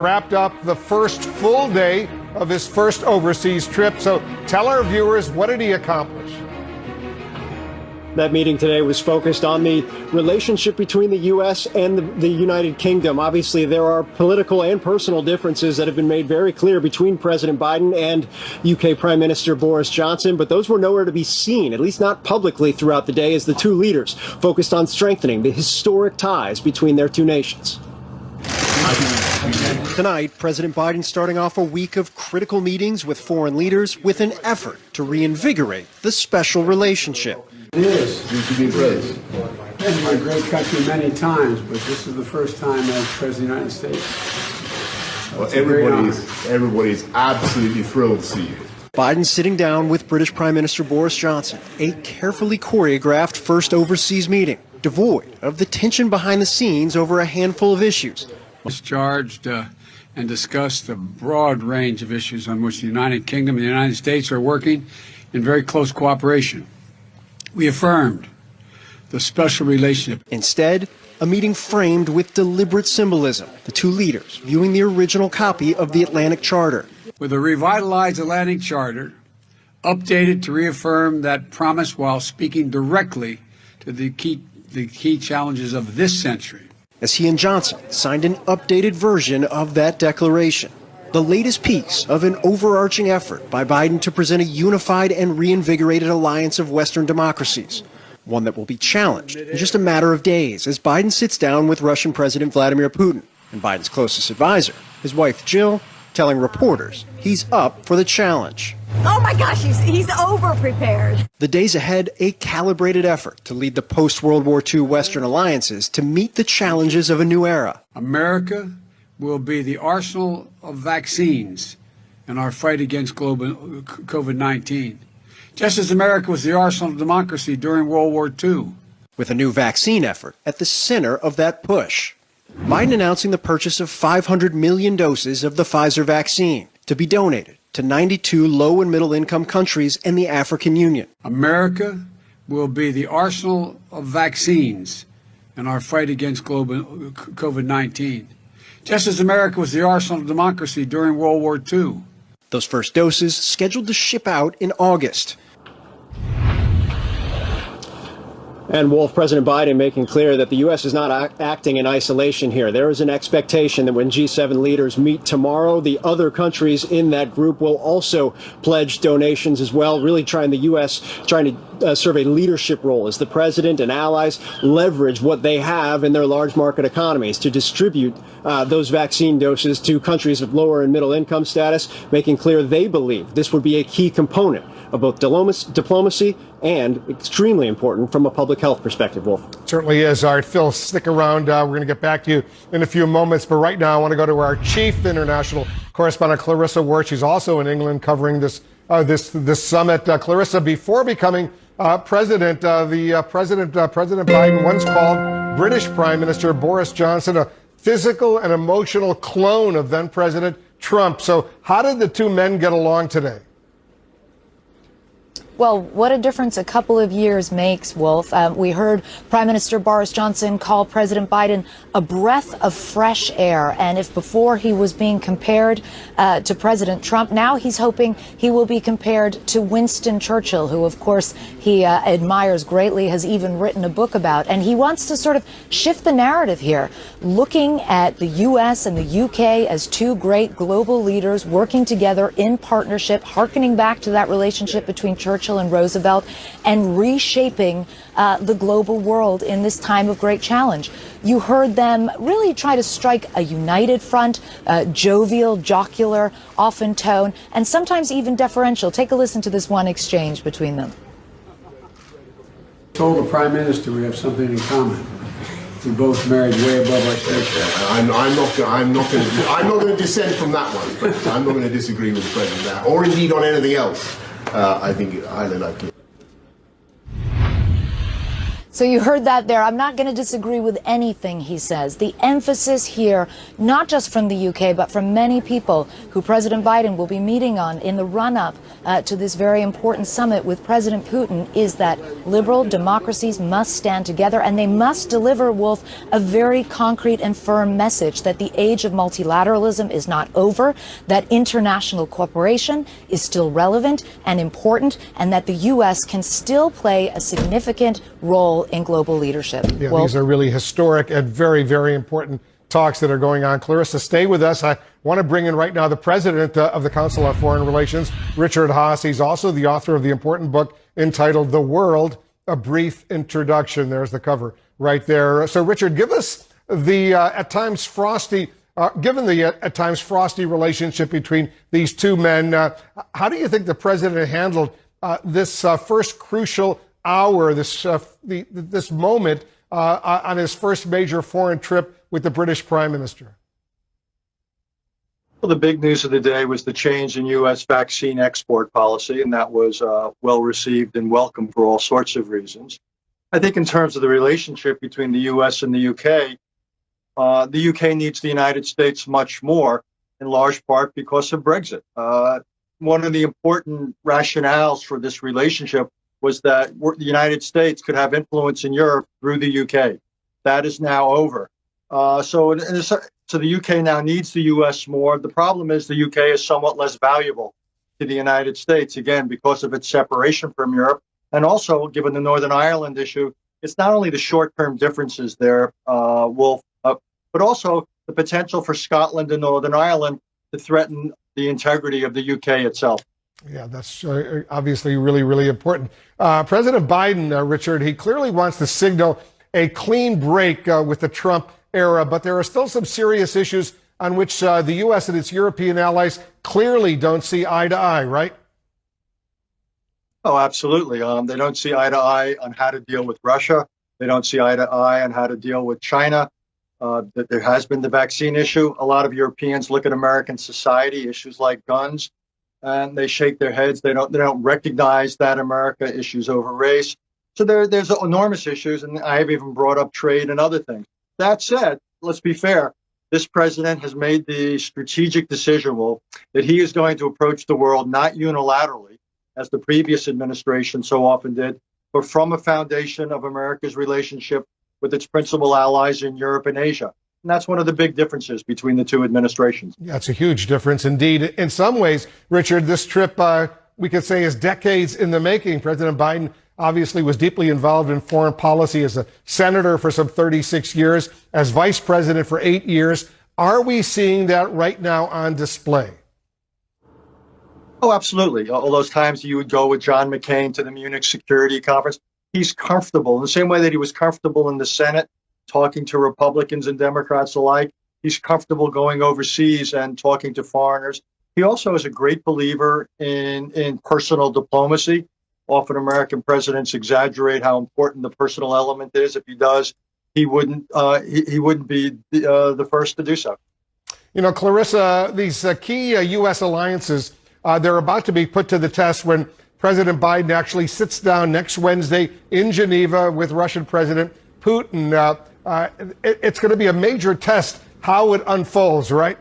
Wrapped up the first full day of his first overseas trip. So tell our viewers, what did he accomplish? That meeting today was focused on the relationship between the U.S. and the United Kingdom. Obviously, there are political and personal differences that have been made very clear between President Biden and UK Prime Minister Boris Johnson, but those were nowhere to be seen, at least not publicly throughout the day, as the two leaders focused on strengthening the historic ties between their two nations. Tonight, President Biden starting off a week of critical meetings with foreign leaders with an effort to reinvigorate the special relationship. It is. You should be praised. Been to a great country many times, but this is the first time as President of the United States. Well, everybody's absolutely thrilled to see you. Biden sitting down with British Prime Minister Boris Johnson, a carefully choreographed first overseas meeting, devoid of the tension behind the scenes over a handful of issues. Discharged and discussed a broad range of issues on which the United Kingdom and the United States are working in very close cooperation. We affirmed the special relationship. Instead, a meeting framed with deliberate symbolism, the two leaders viewing the original copy of the Atlantic Charter. With a revitalized Atlantic Charter, updated to reaffirm that promise while speaking directly to the key challenges of this century. As he and Johnson signed an updated version of that declaration, the latest piece of an overarching effort by Biden to present a unified and reinvigorated alliance of Western democracies, one that will be challenged in just a matter of days as Biden sits down with Russian President Vladimir Putin and Biden's closest advisor, his wife Jill, telling reporters he's up for the challenge. Oh my gosh, he's over-prepared. The days ahead, a calibrated effort to lead the post-World War II Western alliances to meet the challenges of a new era. America will be the arsenal of vaccines in our fight against COVID-19, just as America was the arsenal of democracy during World War II. With a new vaccine effort at the center of that push. Biden announcing the purchase of 500 million doses of the Pfizer vaccine to be donated to 92 low and middle income countries and the African Union. America will be the arsenal of vaccines in our fight against COVID-19, just as America was the arsenal of democracy during World War II. Those first doses scheduled to ship out in August. And Wolf, President Biden making clear that the U.S. is not acting in isolation here. There is an expectation that when G7 leaders meet tomorrow, the other countries in that group will also pledge donations as well, really the U.S. trying to serve a leadership role as the president and allies leverage what they have in their large market economies to distribute those vaccine doses to countries of lower and middle income status, making clear they believe this would be a key component of both diplomacy and extremely important from a public health perspective, Wolf. Certainly is. All right, Phil, stick around. We're going to get back to you in a few moments. But right now, I want to go to our chief international correspondent, Clarissa Ward. She's also in England covering this summit. Clarissa, before becoming president, President Biden once called British Prime Minister Boris Johnson a physical and emotional clone of then President Trump. So how did the two men get along today? Well, what a difference a couple of years makes, Wolf. We heard Prime Minister Boris Johnson call President Biden a breath of fresh air. And if before he was being compared to President Trump, now he's hoping he will be compared to Winston Churchill, who, of course, he admires greatly, has even written a book about. And he wants to sort of shift the narrative here, looking at the U.S. and the U.K. as two great global leaders working together in partnership, hearkening back to that relationship between Churchill and Roosevelt, and reshaping the global world in this time of great challenge. You heard them really try to strike a united front, jovial, jocular, often tone, and sometimes even deferential. Take a listen to this one exchange between them. Told the Prime Minister we have something in common. We both married way above our station. I'm not going to dissent from that one. But I'm not going to disagree with the president there, or indeed on anything else. I think highly likely. So you heard that there. I'm not going to disagree with anything he says. The emphasis here, not just from the UK, but from many people who President Biden will be meeting on in the run-up to this very important summit with President Putin, is that liberal democracies must stand together, and they must deliver, Wolf, a very concrete and firm message that the age of multilateralism is not over, that international cooperation is still relevant and important, and that the U.S. can still play a significant role in global leadership. Yeah, these are really historic and very, very important talks that are going on. Clarissa, stay with us. I want to bring in right now the president of the Council on Foreign Relations, Richard Haass. He's also the author of the important book entitled The World, A Brief Introduction. There's the cover right there. So, Richard, give us the at times frosty, given the at times frosty relationship between these two men, how do you think the president handled this first crucial hour, this moment on his first major foreign trip with the British Prime Minister? Well, the big news of the day was the change in U.S. vaccine export policy, and that was well received and welcome for all sorts of reasons. I think in terms of the relationship between the U.S. and the UK needs the United States much more, in large part because of Brexit. One of the important rationales for this relationship was that the United States could have influence in Europe through the UK. That is now over. So the UK now needs the US more. The problem is the UK is somewhat less valuable to the United States, again, because of its separation from Europe. And also, given the Northern Ireland issue, it's not only the short-term differences there, Wolf, but also the potential for Scotland and Northern Ireland to threaten the integrity of the UK itself. Yeah, that's obviously really, really important. President Biden, Richard, he clearly wants to signal a clean break with the Trump era, but there are still some serious issues on which the U.S. and its European allies clearly don't see eye to eye, right? Oh, absolutely. They don't see eye to eye on how to deal with Russia. They don't see eye to eye on how to deal with China. There has been the vaccine issue. A lot of Europeans look at American society, issues like guns, and they shake their heads. They don't recognize that America issues over race. So there's enormous issues, and I have even brought up trade and other things. That said, let's be fair. This president has made the strategic decision, Wolf, that he is going to approach the world not unilaterally, as the previous administration so often did, but from a foundation of America's relationship with its principal allies in Europe and Asia. And that's one of the big differences between the two administrations. Yeah, it's a huge difference indeed. In some ways, Richard, this trip, we could say, is decades in the making. President Biden obviously was deeply involved in foreign policy as a senator for some 36 years, as vice president for 8 years. Are we seeing that right now on display? Oh, absolutely. All those times you would go with John McCain to the Munich Security Conference, he's comfortable. In the same way that he was comfortable in the Senate, talking to Republicans and Democrats alike, he's comfortable going overseas and talking to foreigners. He also is a great believer in personal diplomacy. Often American presidents exaggerate how important the personal element is. If he does, he wouldn't be the first to do so. You know, Clarissa, these key U.S. alliances, they're about to be put to the test when President Biden actually sits down next Wednesday in Geneva with Russian President Putin. It's going to be a major test how it unfolds, right?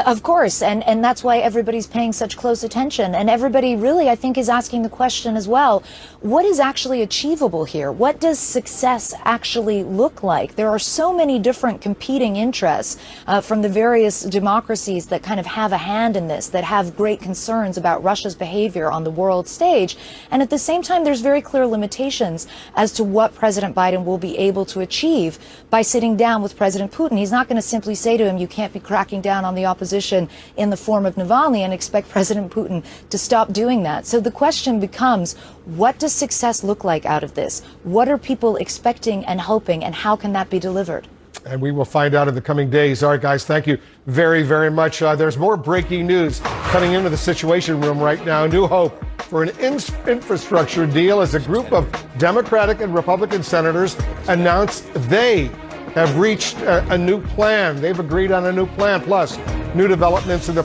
Of course, and that's why everybody's paying such close attention. And everybody really, I think, is asking the question as well, what is actually achievable here? What does success actually look like? There are so many different competing interests from the various democracies that kind of have a hand in this, that have great concerns about Russia's behavior on the world stage. And at the same time, there's very clear limitations as to what President Biden will be able to achieve by sitting down with President Putin. He's not going to simply say to him, you can't be cracking down on the opposition in the form of Navalny, and expect President Putin to stop doing that. So the question becomes, what does success look like out of this? What are people expecting and hoping, and how can that be delivered? And we will find out in the coming days. All right, guys, thank you very, very much. There's more breaking news coming into the Situation Room right now. New hope for an infrastructure deal as a group of Democratic and Republican senators announced they have reached a new plan. They've agreed on a new plan, plus new developments in the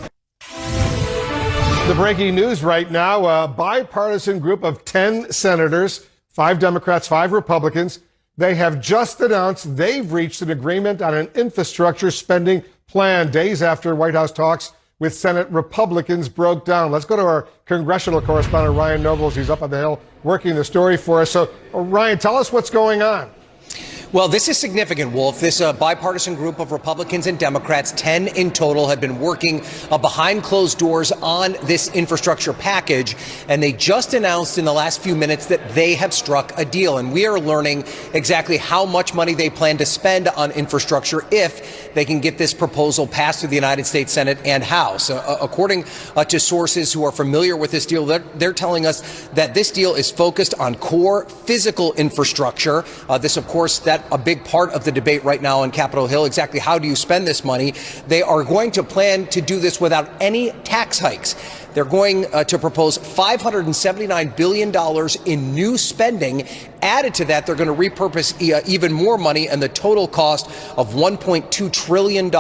breaking news right now. A bipartisan group of 10 senators 5 Democrats, 5 Republicans. They have just announced they've reached an agreement on an infrastructure spending plan days after White House talks with Senate Republicans broke down. Let's go to our congressional correspondent, Ryan Nobles. He's up on the Hill working the story for us. So, Ryan, tell us what's going on. Well, this is significant, Wolf. This bipartisan group of Republicans and Democrats, 10 in total, have been working behind closed doors on this infrastructure package. And they just announced in the last few minutes that they have struck a deal. And we are learning exactly how much money they plan to spend on infrastructure if they can get this proposal passed through the United States Senate and House. According to sources who are familiar with this deal, they're telling us that this deal is focused on core physical infrastructure. This, of course, that a big part of the debate right now on Capitol Hill. Exactly how do you spend this money? They are going to plan to do this without any tax hikes. They're going to propose $579 billion in new spending. Added to that, they're going to repurpose even more money, and the total cost of $1.2 trillion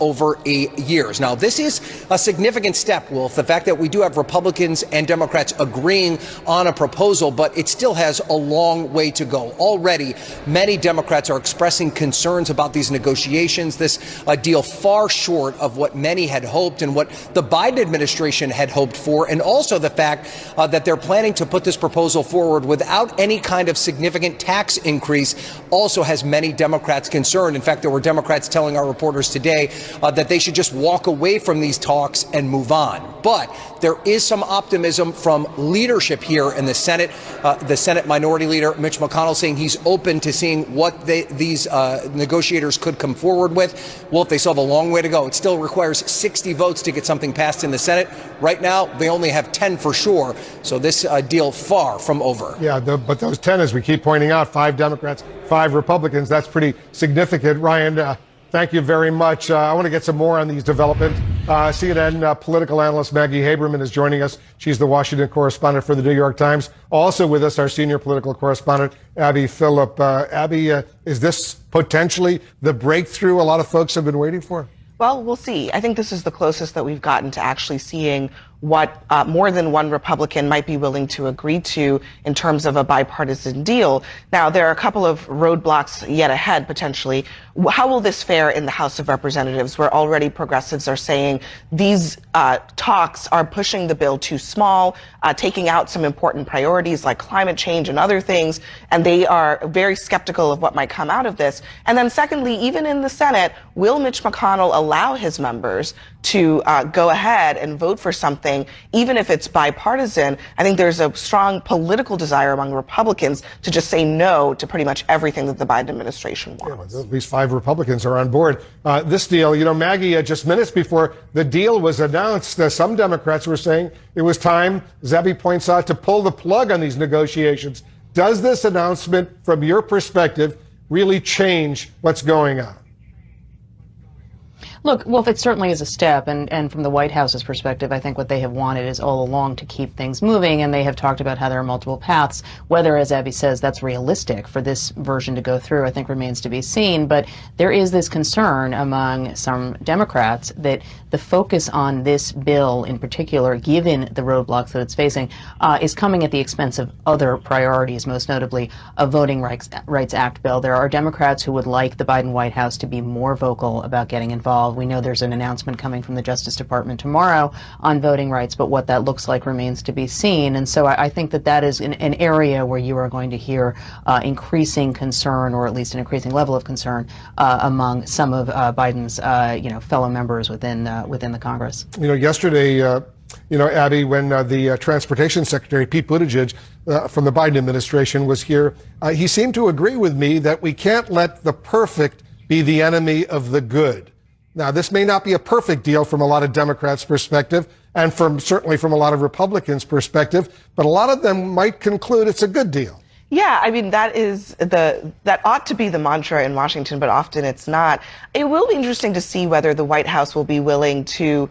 over 8 years. Now, this is a significant step, Wolf, the fact that we do have Republicans and Democrats agreeing on a proposal, but it still has a long way to go. Already, many Democrats are expressing concerns about these negotiations, this deal far short of what many had hoped and what the Biden administration had hoped for, and also the fact that they're planning to put this proposal forward without any kind of significant tax increase also has many Democrats concerned. In fact, there were Democrats telling our reporters today that they should just walk away from these talks and move on. But there is some optimism from leadership here in the Senate. The Senate Minority Leader Mitch McConnell saying he's open to seeing what these negotiators could come forward with. Well, if they still have a long way to go, it still requires 60 votes to get something passed in the Senate. Right now, they only have 10 for sure. So this deal far from over. Yeah, but those 10, as we keep pointing out, 5 Democrats, 5 Republicans, that's pretty significant. Ryan, thank you very much. I want to get some more on these developments. CNN political analyst Maggie Haberman is joining us. She's the Washington correspondent for the New York Times. Also with us, our senior political correspondent, Abby Phillip. Abby, is this potentially the breakthrough a lot of folks have been waiting for? Well, we'll see. I think this is the closest that we've gotten to actually seeing what more than one Republican might be willing to agree to in terms of a bipartisan deal. Now, there are a couple of roadblocks yet ahead, potentially. How will this fare in the House of Representatives, where already progressives are saying these talks are pushing the bill too small, taking out some important priorities like climate change and other things, and they are very skeptical of what might come out of this. And then secondly, even in the Senate, will Mitch McConnell allow his members to go ahead and vote for something, even if it's bipartisan? I think there's a strong political desire among Republicans to just say no to pretty much everything that the Biden administration wants. Yeah, at least 5 Republicans are on board. This deal, Maggie, just minutes before the deal was announced, some Democrats were saying it was time, Zebby points out, to pull the plug on these negotiations. Does this announcement, from your perspective, really change what's going on? Look, Wolf, it certainly is a step, and from the White House's perspective, I think what they have wanted is all along to keep things moving, and they have talked about how there are multiple paths. Whether, as Abby says, that's realistic for this version to go through, I think remains to be seen, but there is this concern among some Democrats that the focus on this bill in particular, given the roadblocks that it's facing, is coming at the expense of other priorities, most notably a Voting Rights Act bill. There are Democrats who would like the Biden White House to be more vocal about getting involved. We know there's an announcement coming from the Justice Department tomorrow on voting rights, but what that looks like remains to be seen. And so I think that is an area where you are going to hear increasing concern, or at least an increasing level of concern, among some of Biden's fellow members within the Congress. Yesterday, Abby, when the Transportation Secretary, Pete Buttigieg, from the Biden administration was here, he seemed to agree with me that we can't let the perfect be the enemy of the good. Now, this may not be a perfect deal from a lot of Democrats' perspective, and certainly from a lot of Republicans' perspective, but a lot of them might conclude it's a good deal. Yeah, I mean, that ought to be the mantra in Washington, but often it's not. It will be interesting to see whether the White House will be willing to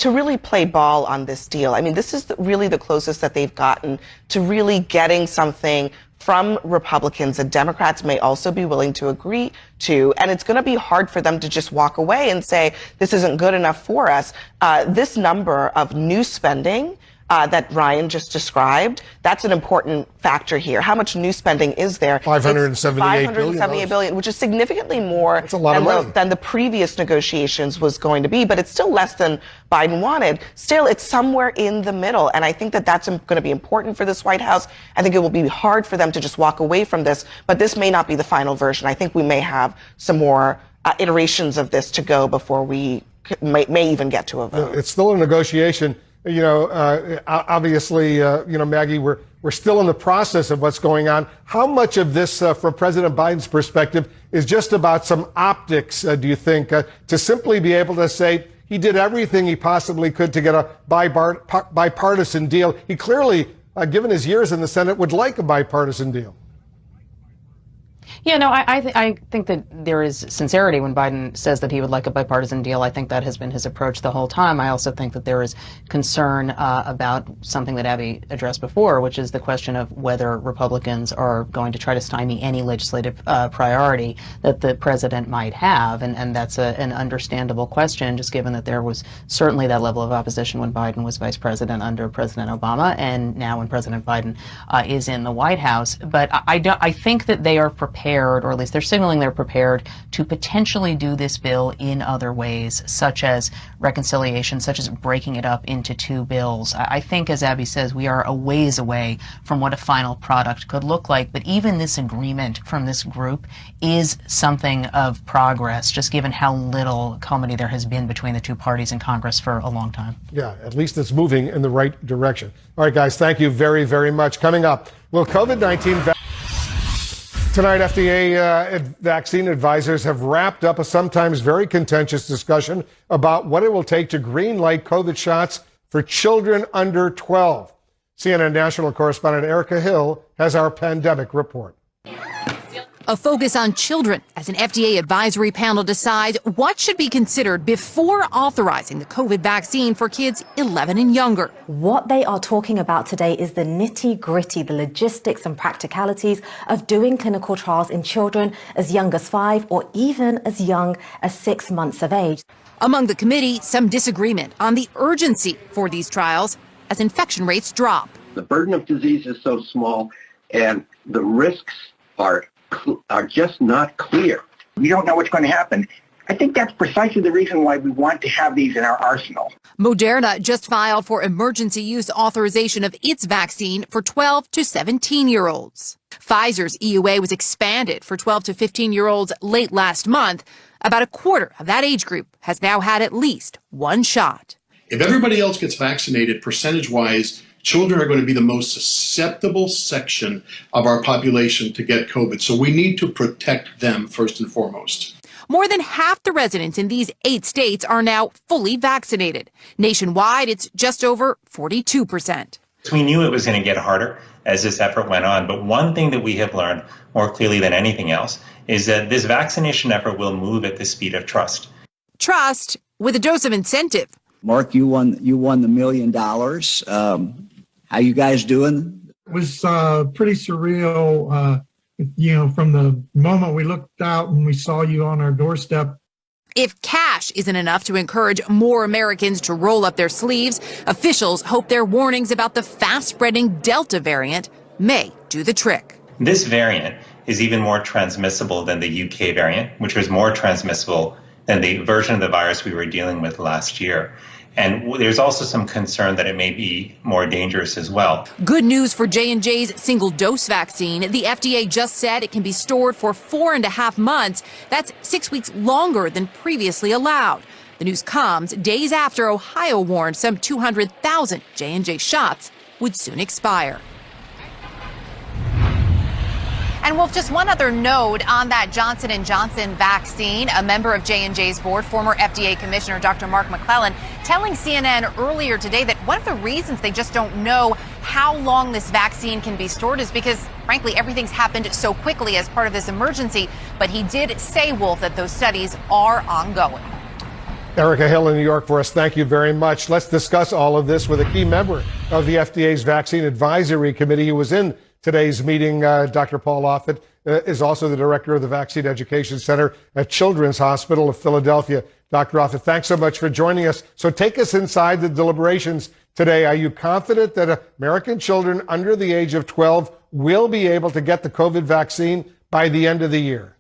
really play ball on this deal. I mean, this is really the closest that they've gotten to really getting something from Republicans that Democrats may also be willing to agree to. And it's going to be hard for them to just walk away and say, this isn't good enough for us. This number of new spending that Ryan just described, that's an important factor here. How much new spending is there? $578 billion, which is significantly more That's a lot of money. than the previous negotiations was going to be, but it's still less than Biden wanted. Still, it's somewhere in the middle, and I think that that's going to be important for this White House. I think it will be hard for them to just walk away from this, but this may not be the final version. I think we may have some more iterations of this to go before we may even get to a vote. It's still a negotiation. You know, obviously, Maggie, we're still in the process of what's going on. How much of this, from President Biden's perspective, is just about some optics, do you think, to simply be able to say he did everything he possibly could to get a bipartisan deal? He clearly, given his years in the Senate, would like a bipartisan deal. Yeah, no, I think that there is sincerity when Biden says that he would like a bipartisan deal. I think that has been his approach the whole time. I also think that there is concern about something that Abby addressed before, which is the question of whether Republicans are going to try to stymie any legislative priority that the president might have. And that's an understandable question, just given that there was certainly that level of opposition when Biden was vice president under President Obama, and now when President Biden is in the White House. But I think that they are prepared, or at least they're signaling they're prepared to potentially do this bill in other ways, such as reconciliation, such as breaking it up into two bills. I think, as Abby says, we are a ways away from what a final product could look like. But even this agreement from this group is something of progress, just given how little comity there has been between the two parties in Congress for a long time. Yeah, at least it's moving in the right direction. All right, guys, thank you very, very much. Coming up, will COVID-19... Tonight, FDA vaccine advisors have wrapped up a sometimes very contentious discussion about what it will take to greenlight COVID shots for children under 12. CNN national correspondent Erica Hill has our pandemic report. A focus on children as an FDA advisory panel decides what should be considered before authorizing the COVID vaccine for kids 11 and younger. What they are talking about today is the nitty-gritty, the logistics and practicalities of doing clinical trials in children as young as 5 or even as young as 6 months of age. Among the committee, some disagreement on the urgency for these trials as infection rates drop. The burden of disease is so small and the risks are just not clear. We don't know what's going to happen. I think that's precisely the reason why we want to have these in our arsenal. Moderna just filed for emergency use authorization of its vaccine for 12 to 17-year-olds. Pfizer's EUA was expanded for 12 to 15-year-olds late last month. About a quarter of that age group has now had at least one shot. If everybody else gets vaccinated, percentage-wise, children are going to be the most susceptible section of our population to get COVID. So we need to protect them first and foremost. More than half the residents in these 8 states are now fully vaccinated. Nationwide, it's just over 42%. We knew it was going to get harder as this effort went on. But one thing that we have learned more clearly than anything else is that this vaccination effort will move at the speed of trust. Trust with a dose of incentive. Mark, you won the $1 million. How you guys doing? It was pretty surreal, from the moment we looked out and we saw you on our doorstep. If cash isn't enough to encourage more Americans to roll up their sleeves, officials hope their warnings about the fast-spreading Delta variant may do the trick. This variant is even more transmissible than the UK variant, which was more transmissible than the version of the virus we were dealing with last year. And there's also some concern that it may be more dangerous as well. Good news for J&J's single-dose vaccine. The FDA just said it can be stored for 4.5 months. That's 6 weeks longer than previously allowed. The news comes days after Ohio warned some 200,000 J&J shots would soon expire. And Wolf, just one other note on that Johnson & Johnson vaccine. A member of J&J's board, former FDA Commissioner Dr. Mark McClellan, telling CNN earlier today that one of the reasons they just don't know how long this vaccine can be stored is because, frankly, everything's happened so quickly as part of this emergency. But he did say, Wolf, that those studies are ongoing. Erica Hill in New York for us. Thank you very much. Let's discuss all of this with a key member of the FDA's Vaccine Advisory Committee who was in today's meeting. Dr. Paul Offit is also the director of the Vaccine Education Center at Children's Hospital of Philadelphia. Dr. Offit, thanks so much for joining us. So take us inside the deliberations today. Are you confident that American children under the age of 12 will be able to get the COVID vaccine by the end of the year?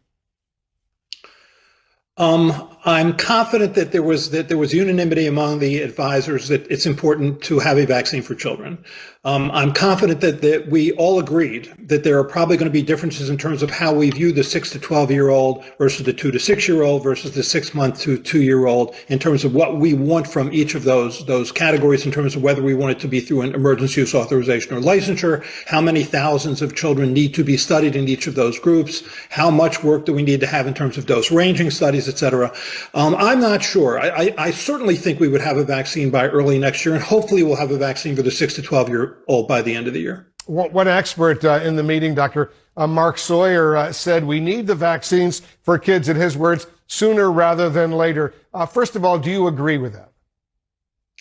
I'm confident that there was unanimity among the advisors that it's important to have a vaccine for children. I'm confident that we all agreed that there are probably going to be differences in terms of how we view the 6 to 12-year-old versus the 2 to 6-year-old versus the 6-month to 2-year-old in terms of what we want from each of those categories in terms of whether we want it to be through an emergency use authorization or licensure, how many thousands of children need to be studied in each of those groups, how much work do we need to have in terms of dose ranging studies, et cetera. I'm not sure. I certainly think we would have a vaccine by early next year, and hopefully we'll have a vaccine for the 6 to 12-year-old by the end of the year. One expert in the meeting, Dr. Mark Sawyer, said we need the vaccines for kids, in his words, sooner rather than later. First of all, do you agree with that?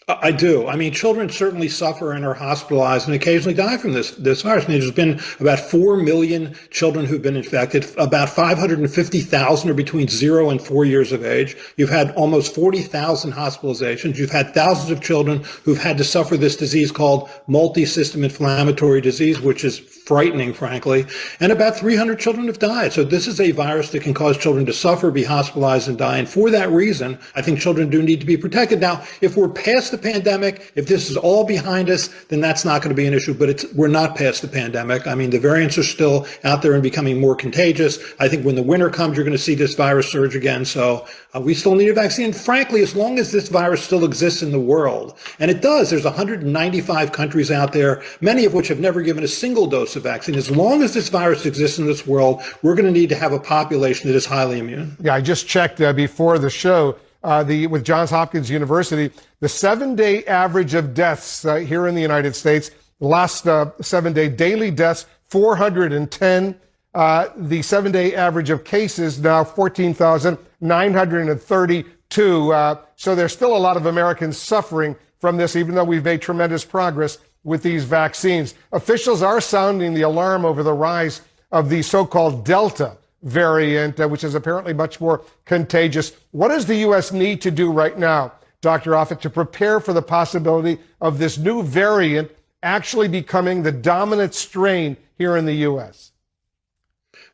I do. I mean, children certainly suffer and are hospitalized and occasionally die from this virus. I mean, there's been about 4 million children who've been infected. About 550,000 are between 0 and 4 years of age. You've had almost 40,000 hospitalizations. You've had thousands of children who've had to suffer this disease called multi-system inflammatory disease, which is frightening, frankly. And about 300 children have died. So this is a virus that can cause children to suffer, be hospitalized, and die. And for that reason, I think children do need to be protected. Now, if we're past the pandemic, if this is all behind us, then that's not going to be an issue. But we're not past the pandemic. I mean, the variants are still out there and becoming more contagious. I think when the winter comes, you're going to see this virus surge again. So we still need a vaccine. And frankly, as long as this virus still exists in the world, and it does, there's 195 countries out there, many of which have never given a single dose of vaccine. As long as this virus exists in this world, we're going to need to have a population that is highly immune. Yeah, I just checked before the show. With Johns Hopkins University, the 7-day average of deaths here in the United States, the last 7-day daily deaths, 410. The 7-day average of cases now 14,932. So there's still a lot of Americans suffering from this, even though we've made tremendous progress with these vaccines. Officials are sounding the alarm over the rise of the so-called Delta variant, which is apparently much more contagious. What does the U.S. need to do right now, Dr. Offit, to prepare for the possibility of this new variant actually becoming the dominant strain here in the U.S.?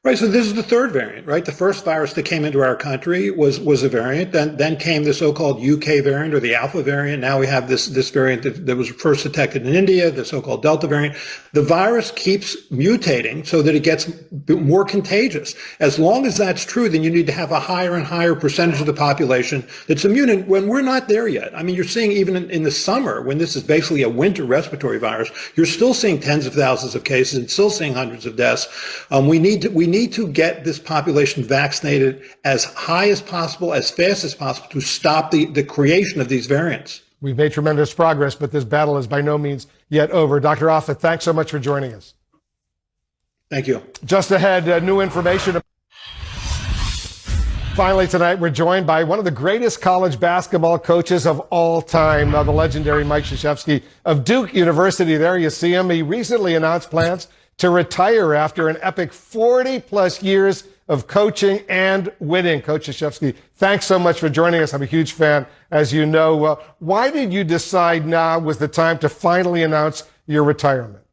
Right, so this is the third variant, right? The first virus that came into our country was a variant. Then came the so-called UK variant or the Alpha variant. Now we have this variant that was first detected in India, the so-called Delta variant. The virus keeps mutating so that it gets more contagious. As long as that's true, then you need to have a higher and higher percentage of the population that's immune. And when we're not there yet, I mean, you're seeing even in the summer, when this is basically a winter respiratory virus, you're still seeing tens of thousands of cases and still seeing hundreds of deaths. We need to get this population vaccinated as high as possible, as fast as possible, to stop the creation of these variants. We've made tremendous progress, but this battle is by no means yet over. Dr. Offit, thanks so much for joining us. Thank you. Just ahead, new information. Finally tonight, we're joined by one of the greatest college basketball coaches of all time, the legendary Mike Krzyzewski of Duke University. There you see him. He recently announced plans to retire after an epic 40-plus years of coaching and winning. Coach Krzyzewski, thanks so much for joining us. I'm a huge fan, as you know. Why did you decide now was the time to finally announce your retirement?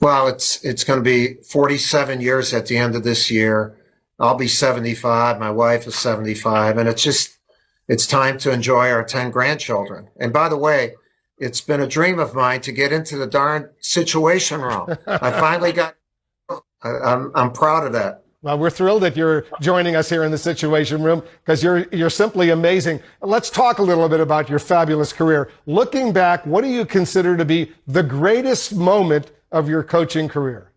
Well, it's going to be 47 years at the end of this year. I'll be 75. My wife is 75. And it's time to enjoy our 10 grandchildren. And by the way, it's been a dream of mine to get into the darn situation room. I finally got, I'm proud of that. Well, we're thrilled that you're joining us here in the Situation Room because you're simply amazing. Let's talk a little bit about your fabulous career. Looking back, what do you consider to be the greatest moment of your coaching career?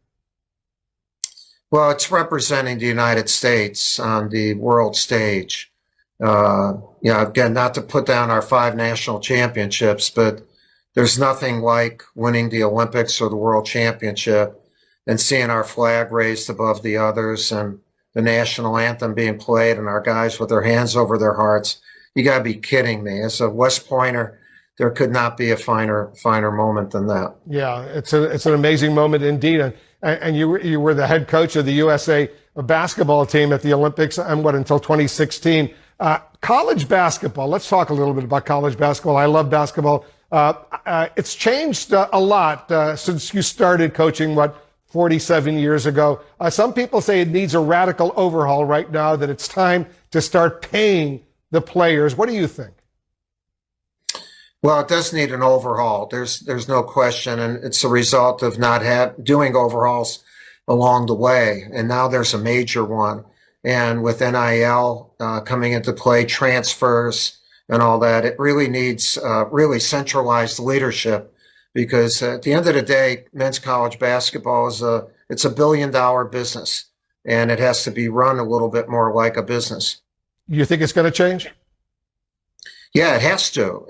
Well, it's representing the United States on the world stage. Again, not to put down our 5 national championships, but there's nothing like winning the Olympics or the World Championship and seeing our flag raised above the others and the national anthem being played and our guys with their hands over their hearts. You got to be kidding me. As a West Pointer, there could not be a finer moment than that. Yeah, it's an amazing moment indeed. And you were the head coach of the USA basketball team at the Olympics until 2016. College basketball. Let's talk a little bit about college basketball. I love basketball It's changed a lot since you started coaching, 47 years ago. Some people say it needs a radical overhaul right now, that it's time to start paying the players. What do you think? Well, it does need an overhaul. There's no question, and it's a result of not doing overhauls along the way. And now there's a major one. And with NIL coming into play, transfers and all that, it really needs really centralized leadership, because at the end of the day, men's college basketball it's $1 billion business, and it has to be run a little bit more like a business. You think it's going to change? Yeah, it has to.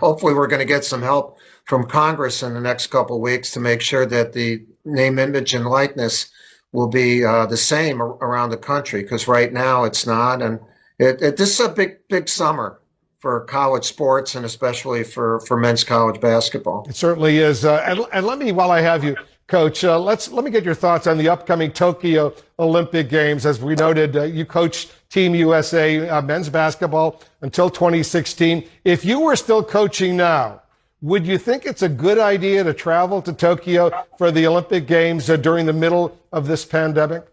Hopefully we're going to get some help from Congress in the next couple of weeks to make sure that the name, image, and likeness will be the same around the country, because right now it's not. And this is a big summer for college sports, and especially for men's college basketball. It certainly is. And let me, while I have you, Coach, let me get your thoughts on the upcoming Tokyo Olympic Games. As we noted, you coached Team USA men's basketball until 2016. If you were still coaching now, would you think it's a good idea to travel to Tokyo for the Olympic Games during the middle of this pandemic?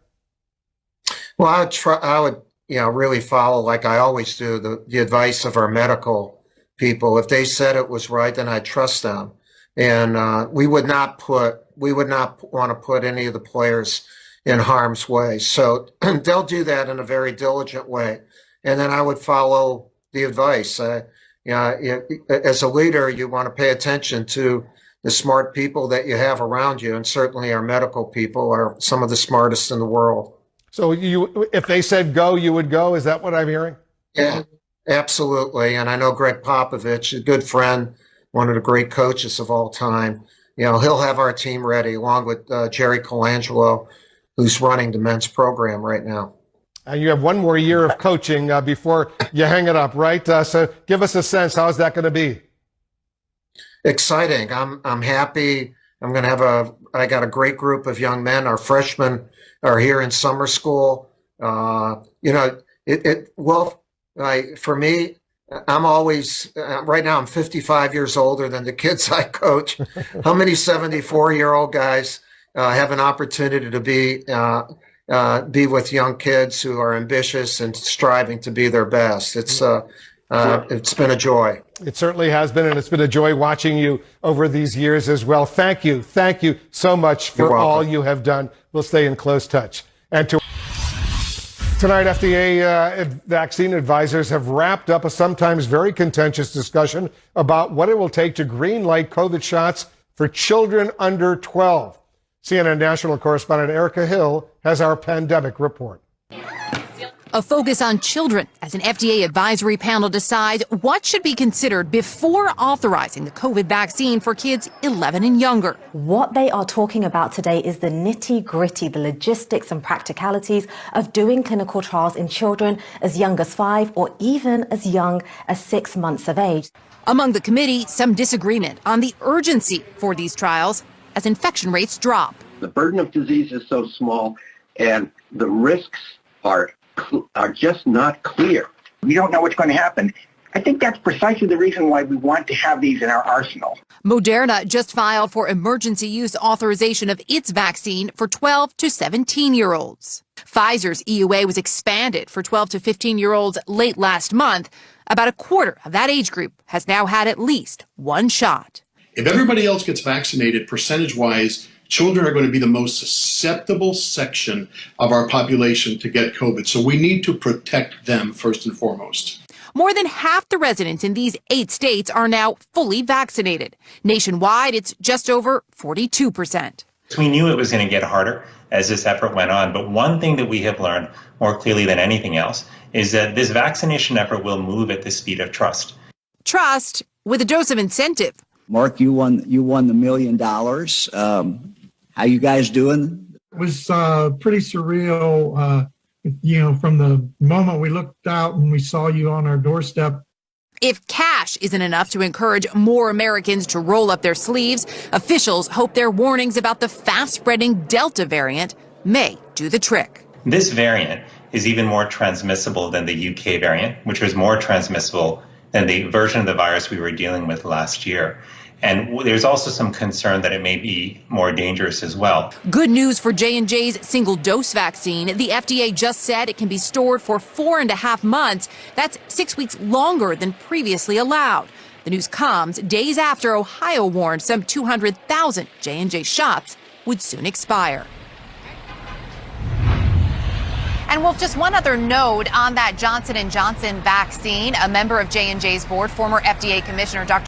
Well, I would really follow, like I always do, the advice of our medical people. If they said it was right, then I'd trust them. And we would not want to put any of the players in harm's way. So they'll do that in a very diligent way. And then I would follow the advice. As a leader, you want to pay attention to the smart people that you have around you. And certainly our medical people are some of the smartest in the world. So if they said go, you would go? Is that what I'm hearing? Yeah, absolutely. And I know Greg Popovich, a good friend, one of the great coaches of all time. He'll have our team ready, along with Jerry Colangelo, who's running the men's program right now. And you have one more year of coaching before you hang it up, right? So give us a sense. How's that going to be? Exciting. I'm happy. I got a great group of young men. Our freshmen are here in summer school. For me, I'm always, right now I'm 55 years older than the kids I coach. How many 74-year-old guys have an opportunity to be with young kids who are ambitious and striving to be their best? It's been a joy. It certainly has been, and it's been a joy watching you over these years as well. Thank you so much for all you have done. We'll stay in close touch. And tonight, FDA vaccine advisors have wrapped up a sometimes very contentious discussion about what it will take to greenlight COVID shots for children under 12. CNN national correspondent Erica Hill has our pandemic report. A focus on children as an FDA advisory panel decides what should be considered before authorizing the COVID vaccine for kids 11 and younger. What they are talking about today is the nitty-gritty, the logistics and practicalities of doing clinical trials in children as young as 5 or even as young as 6 months of age. Among the committee, some disagreement on the urgency for these trials as infection rates drop. The burden of disease is so small, and the risks are just not clear. We don't know what's going to happen. I think that's precisely the reason why we want to have these in our arsenal. Moderna just filed for emergency use authorization of its vaccine for 12 to 17-year-olds. Pfizer's EUA was expanded for 12 to 15-year-olds late last month. About a quarter of that age group has now had at least one shot. If everybody else gets vaccinated, percentage-wise, children are going to be the most susceptible section of our population to get COVID. So we need to protect them first and foremost. More than half the residents in these 8 states are now fully vaccinated. Nationwide, it's just over 42%. We knew it was going to get harder as this effort went on. But one thing that we have learned more clearly than anything else is that this vaccination effort will move at the speed of trust. Trust with a dose of incentive. Mark, you won the $1 million. How you guys doing? It was pretty surreal, from the moment we looked out and we saw you on our doorstep. If cash isn't enough to encourage more Americans to roll up their sleeves, officials hope their warnings about the fast-spreading Delta variant may do the trick. This variant is even more transmissible than the UK variant, which was more transmissible than the version of the virus we were dealing with last year. And there's also some concern that it may be more dangerous as well. Good news for J&J's single-dose vaccine. The FDA just said it can be stored for 4.5 months. That's 6 weeks longer than previously allowed. The news comes days after Ohio warned some 200,000 J&J shots would soon expire. And Wolf, just one other note on that Johnson & Johnson vaccine. A member of J&J's board, former FDA Commissioner Dr.